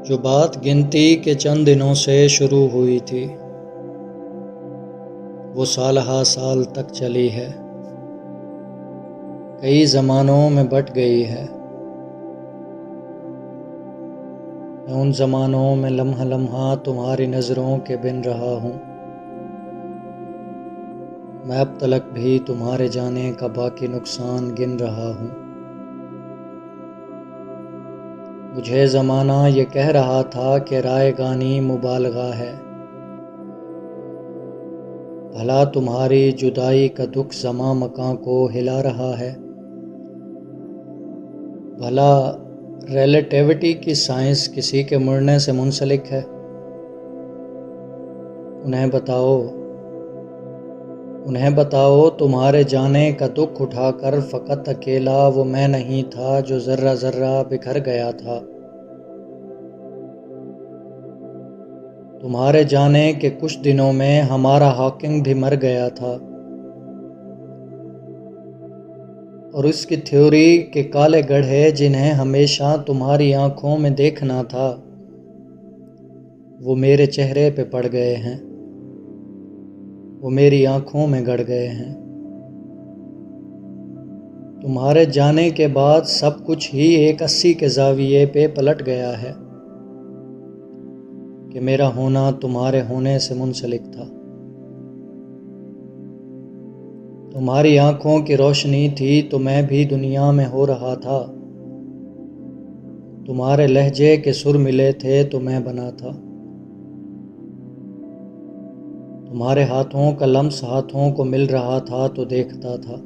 جو بات گنتی کے چند دنوں سے شروع ہوئی تھی وہ سالہ سال تک چلی ہے، کئی زمانوں میں بٹ گئی ہے۔ میں ان زمانوں میں لمحہ لمحہ تمہاری نظروں کے بن رہا ہوں۔ میں اب تلک بھی تمہارے جانے کا باقی نقصان گن رہا ہوں۔ مجھے زمانہ یہ کہہ رہا تھا کہ رائے گانی مبالغہ ہے، بھلا تمہاری جدائی کا دکھ زماں مکاں کو ہلا رہا ہے؟ بھلا ریلیٹیوٹی کی سائنس کسی کے مرنے سے منسلک ہے؟ انہیں بتاؤ تمہارے جانے کا دکھ اٹھا کر فقط اکیلا وہ میں نہیں تھا جو ذرہ ذرہ بکھر گیا تھا۔ تمہارے جانے کے کچھ دنوں میں ہمارا ہاکنگ بھی مر گیا تھا، اور اس کی تھیوری کے کالے گڑھے جنہیں ہمیشہ تمہاری آنکھوں میں دیکھنا تھا وہ میرے چہرے پہ پڑ گئے ہیں، وہ میری آنکھوں میں گڑ گئے ہیں۔ تمہارے جانے کے بعد سب کچھ ہی ایک 80 کے زاویے پہ پلٹ گیا ہے کہ میرا ہونا تمہارے ہونے سے منسلک تھا۔ تمہاری آنکھوں کی روشنی تھی تو میں بھی دنیا میں ہو رہا تھا، تمہارے لہجے کے سر ملے تھے تو میں بنا تھا، تمہارے ہاتھوں کا لمس ہاتھوں کو مل رہا تھا تو دیکھتا تھا۔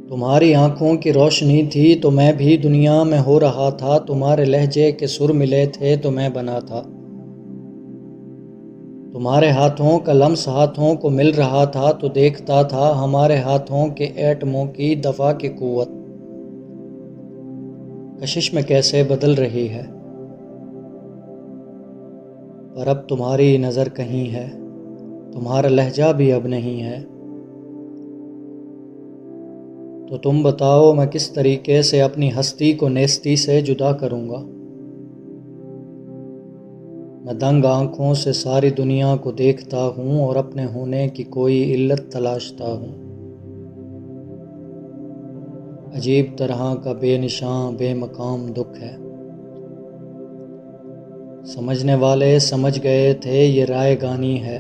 تمہاری آنکھوں کی روشنی تھی تو میں بھی دنیا میں ہو رہا تھا، تمہارے لہجے کے سر ملے تھے تو میں بنا تھا، تمہارے ہاتھوں کا لمس ہاتھوں کو مل رہا تھا تو دیکھتا تھا۔ ہمارے ہاتھوں کے ایٹموں کی دفع کی قوت کشش میں کیسے بدل رہی ہے، پر اب تمہاری نظر کہیں ہے، تمہارا لہجہ بھی اب نہیں ہے۔ تو تم بتاؤ میں کس طریقے سے اپنی ہستی کو نیستی سے جدا کروں گا؟ میں دنگ آنکھوں سے ساری دنیا کو دیکھتا ہوں اور اپنے ہونے کی کوئی علت تلاشتا ہوں۔ عجیب طرح کا بے نشاں بے مقام دکھ ہے۔ سمجھنے والے سمجھ گئے تھے یہ رائے گانی ہے،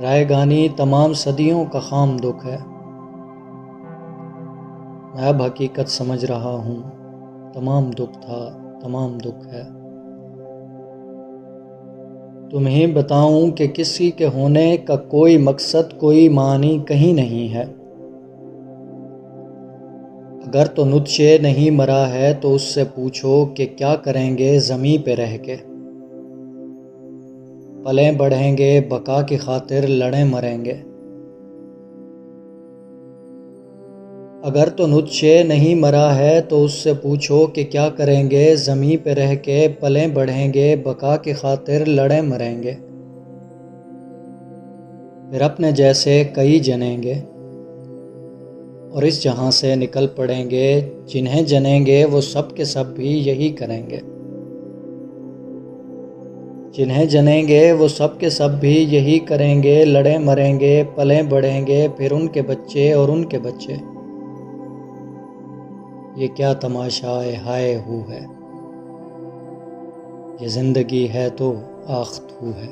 رائے گانی تمام صدیوں کا خام دکھ ہے۔ میں اب حقیقت سمجھ رہا ہوں، تمام دکھ تھا، تمام دکھ ہے۔ تمہیں بتاؤں کہ کسی کے ہونے کا کوئی مقصد کوئی معنی کہیں نہیں ہے۔ اگر تو نطشے نہیں مرا ہے تو اس سے پوچھو کہ کیا کریں گے زمیں پہ رہ کے، پلیں بڑھیں گے بقا کی خاطر لڑیں مریں گے۔ اگر تو نطشے نہیں مرا ہے تو اس سے پوچھو کہ کیا کریں گے زمیں پہ رہ کے، پلیں بڑھیں گے بقا کی خاطر لڑیں مریں گے۔ پھر اپنے جیسے کئی جنیں گے اور اس جہاں سے نکل پڑیں گے، جنہیں جنیں گے وہ سب کے سب بھی یہی کریں گے، جنہیں جنیں گے وہ سب کے سب بھی یہی کریں گے، لڑیں مریں گے پلیں بڑھیں گے پھر ان کے بچے اور ان کے بچے۔ یہ کیا تماشائے ہائے ہو ہے، یہ زندگی ہے تو آخت ہو ہے۔